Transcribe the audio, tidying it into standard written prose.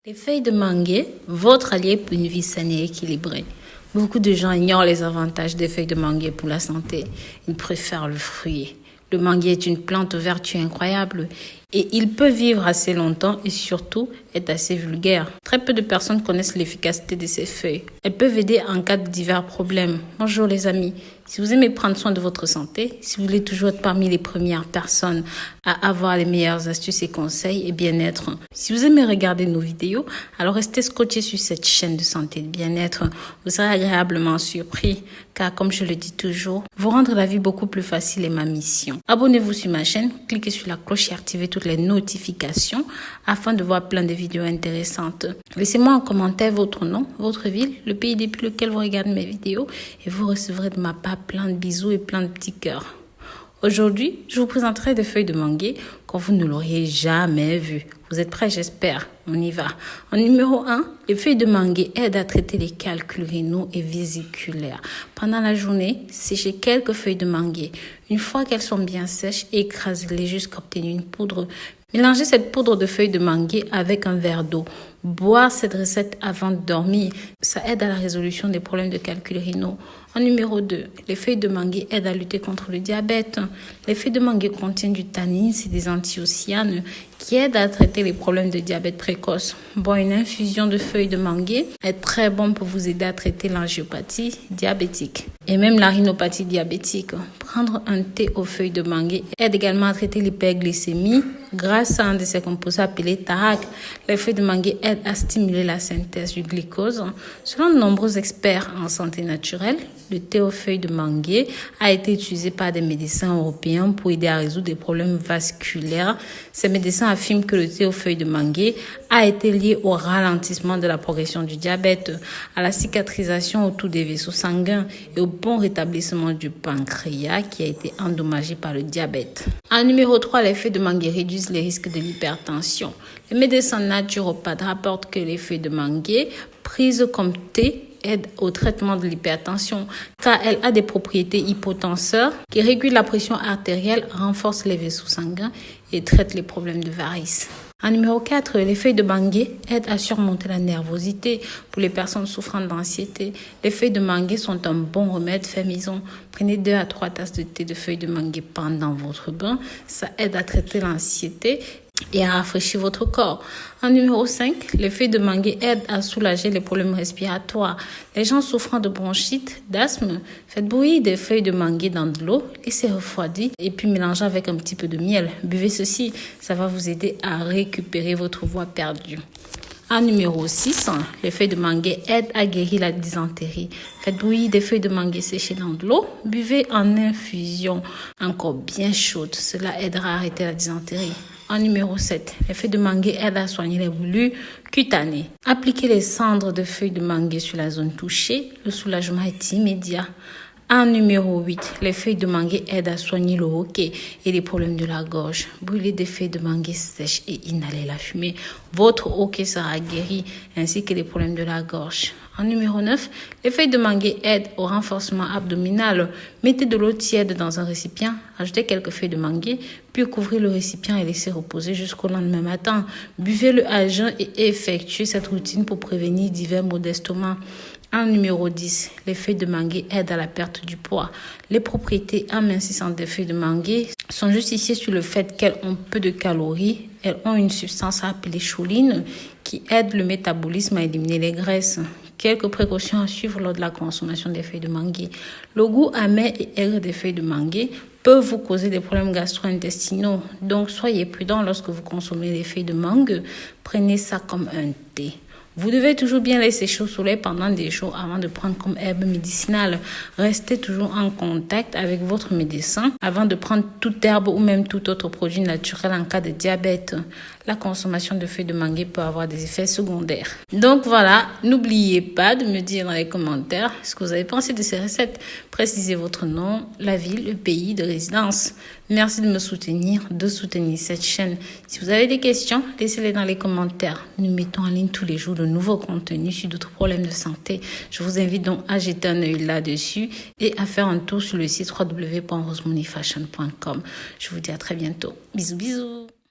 Les feuilles de manguier, votre allié pour une vie saine et équilibrée. Beaucoup de gens ignorent les avantages des feuilles de manguier pour la santé. Ils préfèrent le fruit. Le manguier est une plante aux vertus incroyables et il peut vivre assez longtemps et surtout est assez vulgaire. Très peu de personnes connaissent l'efficacité de ces feuilles. Elles peuvent aider en cas de divers problèmes. Bonjour les amis, si vous aimez prendre soin de votre santé, si vous voulez toujours être parmi les premières personnes à avoir les meilleures astuces et conseils et bien-être, si vous aimez regarder nos vidéos, alors restez scotchés sur cette chaîne de santé et de bien-être. Vous serez agréablement surpris car comme je le dis toujours, vous rendre la vie beaucoup plus facile est ma mission. Abonnez-vous sur ma chaîne, cliquez sur la cloche et activez toutes les notifications afin de voir plein de vidéos intéressantes. Laissez-moi en commentaire votre nom, votre ville, le pays depuis lequel vous regardez mes vidéos et vous recevrez de ma part plein de bisous et plein de petits cœurs. Aujourd'hui, je vous présenterai des feuilles de manguier comme vous ne l'auriez jamais vu. Vous êtes prêts, j'espère? On y va. En numéro 1, les feuilles de manguier aident à traiter les calculs rénaux et vésiculaires. Pendant la journée, séchez quelques feuilles de manguier. Une fois qu'elles sont bien sèches, écrasez-les jusqu'à obtenir une poudre. Mélangez cette poudre de feuilles de manguier avec un verre d'eau. Boire cette recette avant de dormir, ça aide à la résolution des problèmes de calcul rénaux. En numéro 2, les feuilles de manguier aident à lutter contre le diabète. Les feuilles de manguier contiennent du tannine et des antiocyanes qui aident à traiter les problèmes de diabète précoce. Boire une infusion de feuilles de manguier est très bon pour vous aider à traiter l'angiopathie diabétique et même la rhinopathie diabétique. Prendre un thé aux feuilles de manguier aide également à traiter l'hyperglycémie grâce à un de ces composés appelés TARC. Les feuilles de manguier aident à stimuler la synthèse du glucose. Selon de nombreux experts en santé naturelle, le thé aux feuilles de manguier a été utilisé par des médecins européens pour aider à résoudre des problèmes vasculaires. Ces médecins affirment que le thé aux feuilles de manguier a été lié au ralentissement de la progression du diabète, à la cicatrisation autour des vaisseaux sanguins et au bon rétablissement du pancréas qui a été endommagé par le diabète. En numéro 3, les feuilles de manguier réduisent les risques de l'hypertension. Les médecins naturopathes rapportent que les feuilles de manguier prises comme thé aide au traitement de l'hypertension car elle a des propriétés hypotenseurs qui régulent la pression artérielle, renforcent les vaisseaux sanguins et traitent les problèmes de varices. En numéro 4, les feuilles de manguier aident à surmonter la nervosité pour les personnes souffrant d'anxiété. Les feuilles de manguier sont un bon remède fait maison. Prenez 2 à 3 tasses de thé de feuilles de manguier pendant votre bain. Ça aide à traiter l'anxiété et à rafraîchir votre corps. En numéro 5, les feuilles de manguier aident à soulager les problèmes respiratoires. Les gens souffrant de bronchite, d'asthme, faites bouillir des feuilles de manguier dans de l'eau, laissez refroidir et puis mélangez avec un petit peu de miel. Buvez ceci, ça va vous aider à récupérer votre voix perdue. En numéro 6, les feuilles de manguier aident à guérir la dysenterie. Faites bouillir des feuilles de manguier séchées dans de l'eau. Buvez en infusion encore bien chaude. Cela aidera à arrêter la dysenterie. En numéro 7, les feuilles de manguier aident à soigner les brûlures cutanées. Appliquez les cendres de feuilles de manguier sur la zone touchée. Le soulagement est immédiat. En numéro 8, les feuilles de manguier aident à soigner le hoquet et les problèmes de la gorge. Brûlez des feuilles de manguier sèches et inhalez la fumée. Votre hoquet sera guéri ainsi que les problèmes de la gorge. En numéro 9, les feuilles de manguier aident au renforcement abdominal. Mettez de l'eau tiède dans un récipient, ajoutez quelques feuilles de manguier, puis couvrez le récipient et laissez reposer jusqu'au lendemain matin. Buvez-le à jeun et effectuez cette routine pour prévenir divers maux d'estomac. En numéro 10, les feuilles de manguier aident à la perte du poids. Les propriétés amincissantes des feuilles de manguier sont justifiées sur le fait qu'elles ont peu de calories. Elles ont une substance appelée choline qui aide le métabolisme à éliminer les graisses. Quelques précautions à suivre lors de la consommation des feuilles de manguier. Le goût amer et aigre des feuilles de manguier peut vous causer des problèmes gastro-intestinaux. Donc, soyez prudents lorsque vous consommez les feuilles de mangue. Prenez ça comme un thé. Vous devez toujours bien laisser chaud au soleil pendant des jours avant de prendre comme herbe médicinale. Restez toujours en contact avec votre médecin avant de prendre toute herbe ou même tout autre produit naturel en cas de diabète. La consommation de feuilles de manguier peut avoir des effets secondaires. Donc voilà, n'oubliez pas de me dire dans les commentaires ce que vous avez pensé de ces recettes. Précisez votre nom, la ville, le pays de résidence. Merci de me soutenir, de soutenir cette chaîne. Si vous avez des questions, laissez-les dans les commentaires. Nous mettons en ligne tous les jours de nouveaux contenus sur d'autres problèmes de santé. Je vous invite donc à jeter un œil là-dessus et à faire un tour sur le site www.rosemoneyfashion.com. Je vous dis à très bientôt. Bisous, bisous.